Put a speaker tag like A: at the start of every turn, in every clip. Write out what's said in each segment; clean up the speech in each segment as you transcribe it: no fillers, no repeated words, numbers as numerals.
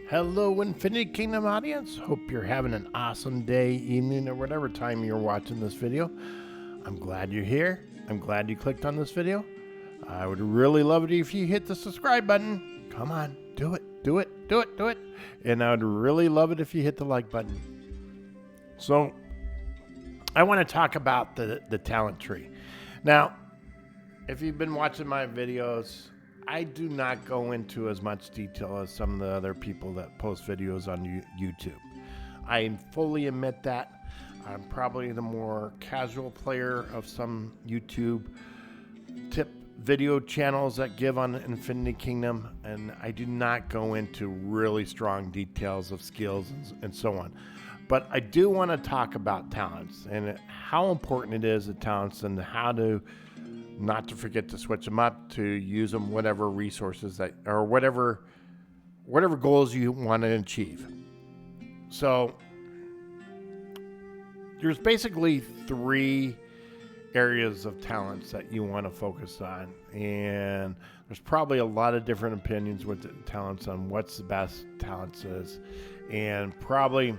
A: Hello, Infinity Kingdom audience. Hope you're having an awesome day, evening, or whatever time you're watching this video. I'm glad you're here. I'm glad you clicked on this video. I would really love it if you hit the subscribe button. Come on, do it, do it, do it, do it. And I would really love it if you hit the like button. So, I want to talk about the talent tree. Now, if you've been watching my videos, I do not go into as much detail as some of the other people that post videos on YouTube. I fully admit that. I'm probably the more casual player of some YouTube tip video channels that give on Infinity Kingdom, and I do not go into really strong details of skills and so on. But I do want to talk about talents and how important it is, the talents, and how to not to forget to switch them up, to use them whatever resources that, or whatever goals you want to achieve. So there's basically 3 areas of talents that you want to focus on, and there's probably a lot of different opinions with the talents on what's the best talents is, and probably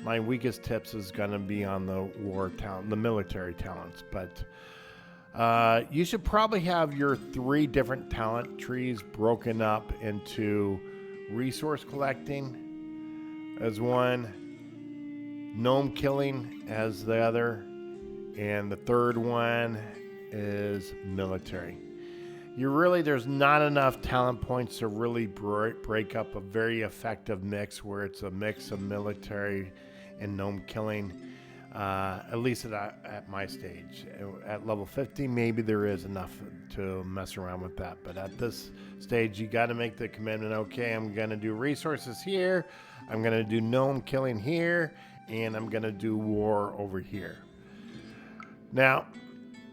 A: my weakest tips is going to be on the war talent, the military talents, but you should probably have your 3 different talent trees broken up into resource collecting as one, gnome killing as the other, and the third one is military. There's not enough talent points to really break up a very effective mix where it's a mix of military and gnome killing. At least at my stage. At level 50, maybe there is enough to mess around with that. But at this stage, you got to make the commitment, okay, I'm going to do resources here, I'm going to do gnome killing here, and I'm going to do war over here. Now,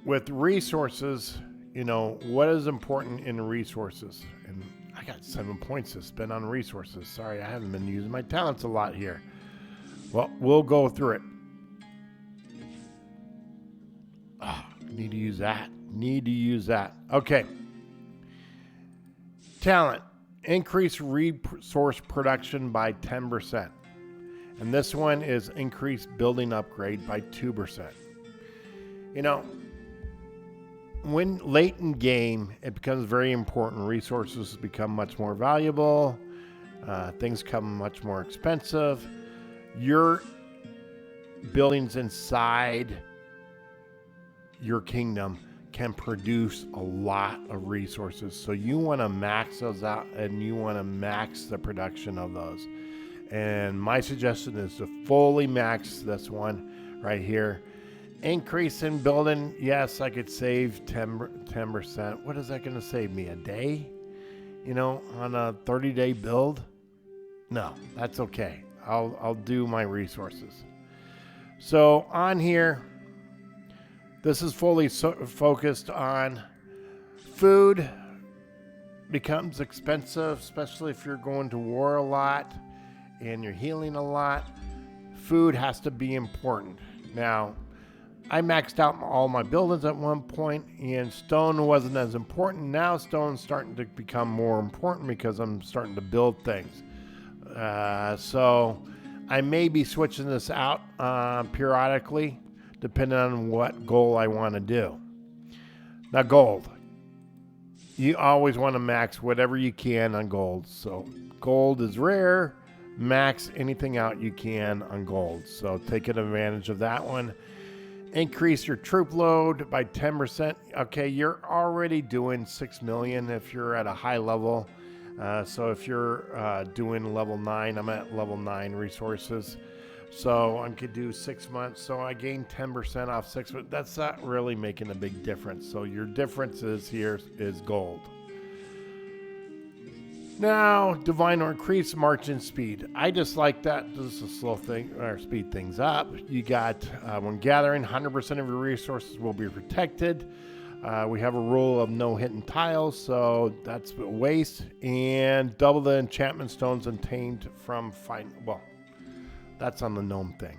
A: with resources, what is important in resources? And I got 7 points to spend on resources. Sorry, I haven't been using my talents a lot here. Well, we'll go through it. Need to use that. Okay. Talent. Increase resource production by 10%. And this one is increase building upgrade by 2%. When late in game, it becomes very important. Resources become much more valuable. Things become much more expensive. Your buildings inside your kingdom can produce a lot of resources. So you want to max those out, and you want to max the production of those. And my suggestion is to fully max this one right here. Increase in building. Yes, I could save 10%. What is that going to save me? A day? On a 30-day build? No, that's okay. I'll do my resources. So on here, this is fully focused on food. Becomes expensive, especially if you're going to war a lot and you're healing a lot. Food has to be important. Now, I maxed out all my buildings at one point, and stone wasn't as important. Now stone's starting to become more important because I'm starting to build things. So I may be switching this out periodically, depending on what goal I want to do. Now, gold. You always want to max whatever you can on gold. So gold is rare. Max anything out you can on gold. So take advantage of that one. Increase your troop load by 10%. Okay, you're already doing 6 million if you're at a high level. So if you're doing level 9, I'm at level 9 resources. So I could do 6 months. So I gain 10% off 6 months. That's not really making a big difference. So your difference here is gold. Now, divine or increase marching speed. I just like that. This is a slow thing or speed things up. You got when gathering, 100% of your resources will be protected. We have a rule of no hitting tiles, so that's a waste. And double the enchantment stones obtained from fighting. Well, that's on the gnome thing.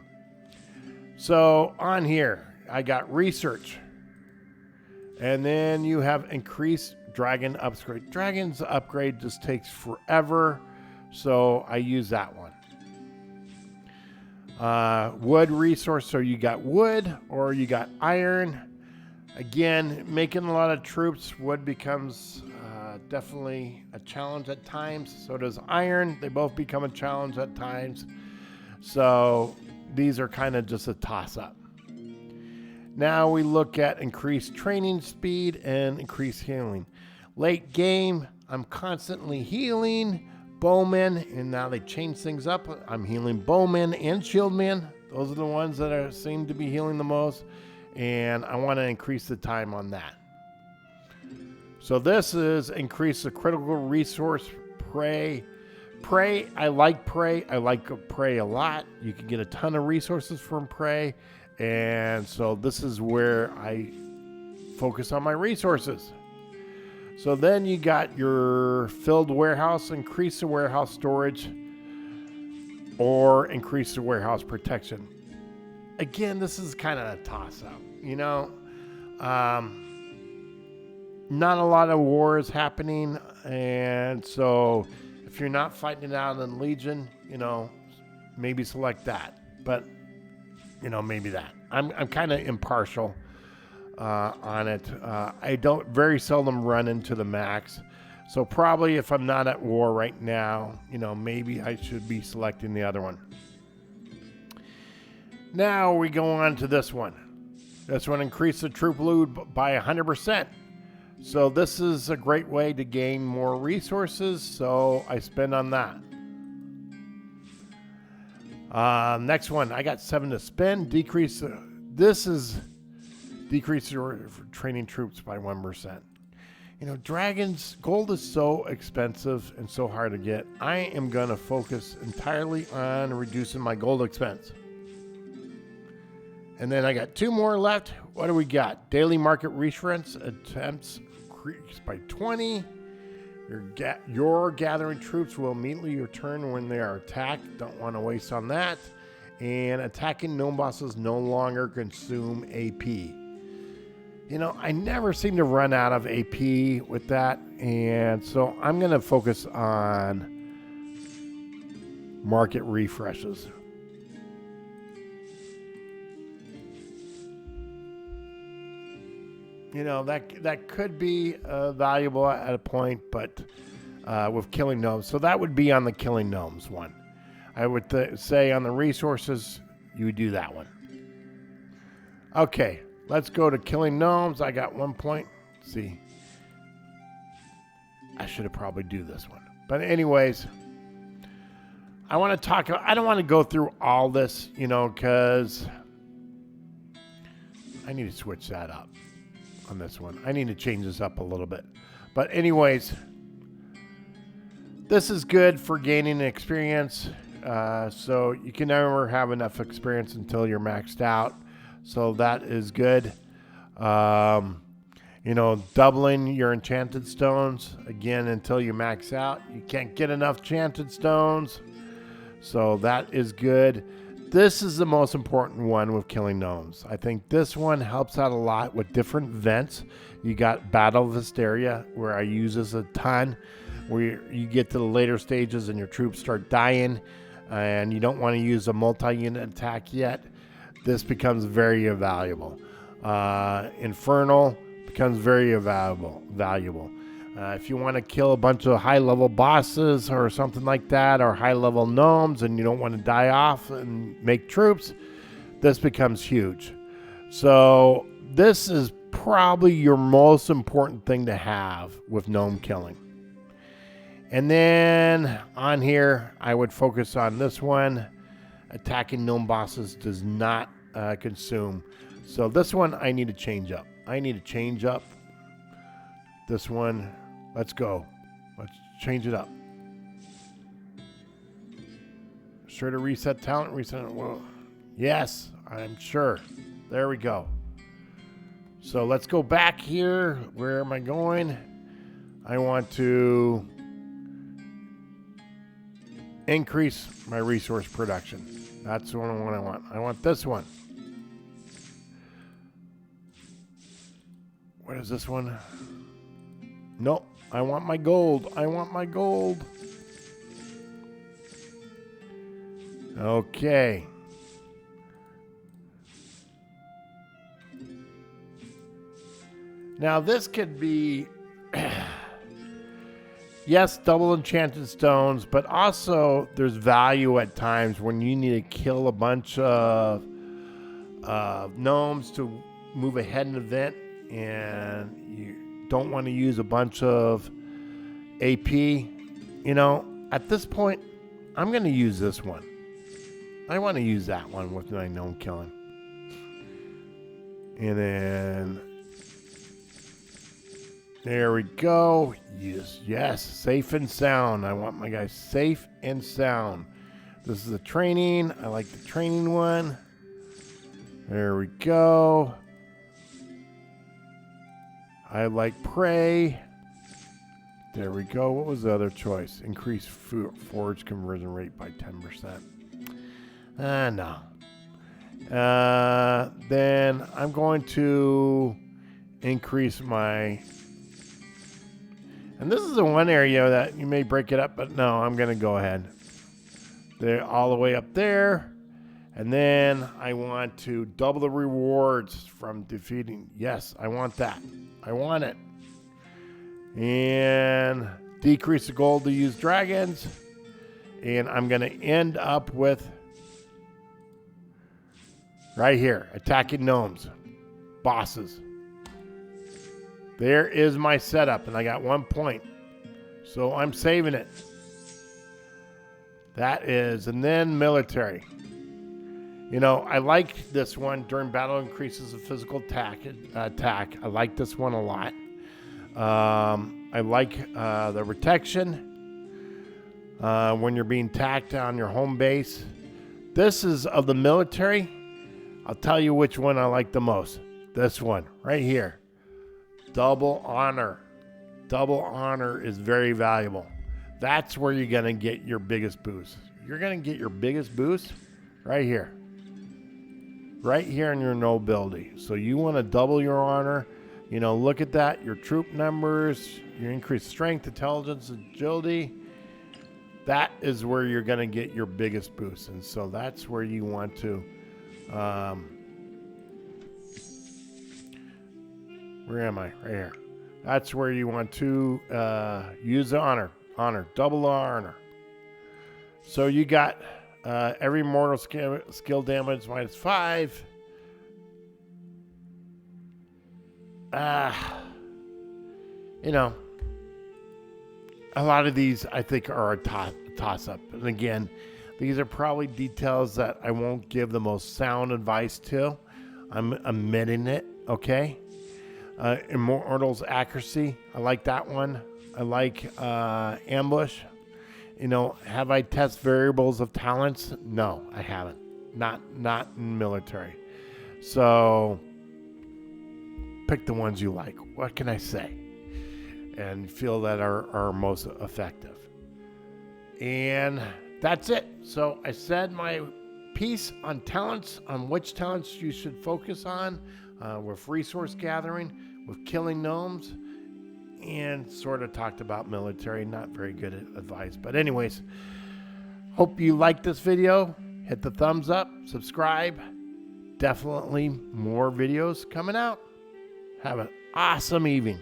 A: So on here, I got research. And then you have increased dragon upgrade. Dragon's upgrade just takes forever. So I use that one. Wood resource, so you got wood or you got iron. Again, making a lot of troops, wood becomes definitely a challenge at times. So does iron. They both become a challenge at times. So these are kind of just a toss-up. Now we look at increased training speed and increased healing. Late game, I'm constantly healing bowmen, and now they change things up. I'm healing bowmen and shieldmen. Those are the ones that seem to be healing the most, and I want to increase the time on that. So this is increase the critical resource prey. Prey, I like prey. I like prey a lot. You can get a ton of resources from prey, and so this is where I focus on my resources. So then you got your filled warehouse, increase the warehouse storage, or increase the warehouse protection. Again, this is kind of a toss-up, you know. Not a lot of wars happening, and so if you're not fighting it out in Legion, you know, maybe select that. But, you know, maybe that. I'm kind of impartial on it. I don't very seldom run into the max. So probably if I'm not at war right now, you know, maybe I should be selecting the other one. Now we go on to this one. This one increased the troop loot by 100%. So this is a great way to gain more resources, so I spend on that. Next one, I got 7 to spend. Decrease your training troops by 1%. You know, dragons, gold is so expensive and so hard to get. I am going to focus entirely on reducing my gold expense. And then I got 2 more left. What do we got? Daily market reference attempts increased by 20. Your gathering troops will immediately return when they are attacked. Don't want to waste on that. And attacking gnome bosses no longer consume AP. You know, I never seem to run out of AP with that. And so I'm going to focus on market refreshes. You know, that could be valuable at a point, but with killing gnomes. So that would be on the killing gnomes one. I would say on the resources, you would do that one. Okay, let's go to killing gnomes. I got 1 point. Let's see. I should have probably do this one. But anyways, I want to talk. I don't want to go through all this, you know, because I need to switch that up. On this one, I need to change this up a little bit. But anyways, this is good for gaining experience. So you can never have enough experience until you're maxed out. So that is good. You know, doubling your enchanted stones again until you max out. You can't get enough enchanted stones. So that is good. This is the most important one with killing gnomes. I think this one helps out a lot with different events. You got Battle of Hysteria, where I use this a ton, where you get to the later stages and your troops start dying, and you don't want to use a multi-unit attack yet. This becomes very valuable. Infernal becomes very valuable. If you want to kill a bunch of high-level bosses or something like that, or high-level gnomes, and you don't want to die off and make troops, this becomes huge. So this is probably your most important thing to have with gnome killing. And then on here, I would focus on this one. Attacking gnome bosses does not consume. So this one I need to change up. This one. Let's go. Let's change it up. Sure to reset talent. Well, yes, I'm sure. There we go. So let's go back here. Where am I going? I want to increase my resource production. That's the one I want. I want this one. What is this one? Nope. I want my gold. Okay. Now this could be, yes, double enchanted stones, but also there's value at times when you need to kill a bunch of gnomes to move ahead in an event, and you don't want to use a bunch of AP. You know, at this point, I'm going to use this one. I want to use that one with my gnome killing. And then there we go. Yes, safe and sound. I want my guys safe and sound. This is the training. I like the training one. There we go. I like prey. There we go. What was the other choice? Increase forage conversion rate by 10%. No. Then I'm going to increase my... And this is the one area that you may break it up, but no, I'm going to go ahead. They're all the way up there. And then I want to double the rewards from defeating. Yes, I want that. I want it. And decrease the gold to use dragons. And I'm going to end up with right here, attacking gnomes, bosses. There is my setup, and I got 1 point. So I'm saving it. That is, and then military. You know, I like this one. During battle increases the physical attack. I like this one a lot. I like the protection when you're being attacked on your home base. This is of the military. I'll tell you which one I like the most. This one right here. Double honor. Double honor is very valuable. That's where you're going to get your biggest boost. You're going to get your biggest boost right here. Right here in your nobility. So you want to double your honor. You know, look at that. Your troop numbers, your increased strength, intelligence, agility. That is where you're going to get your biggest boost. And so that's where you want to... where am I? Right here. That's where you want to use the honor. Honor. Double the honor. So you got every mortal skill damage -5. You know, a lot of these I think are a toss-up. And again, these are probably details that I won't give the most sound advice to. I'm admitting it, okay? Immortal's accuracy, I like that one. I like ambush. You know, have I tested variables of talents? No, I haven't. Not in military. So pick the ones you like. What can I say? And feel that are most effective. And that's it. So I said my piece on talents, on which talents you should focus on with resource gathering, with killing gnomes, and sort of talked about military. Not very good advice. But anyways, hope you liked this video. Hit the thumbs up, subscribe. Definitely more videos coming out. Have an awesome evening.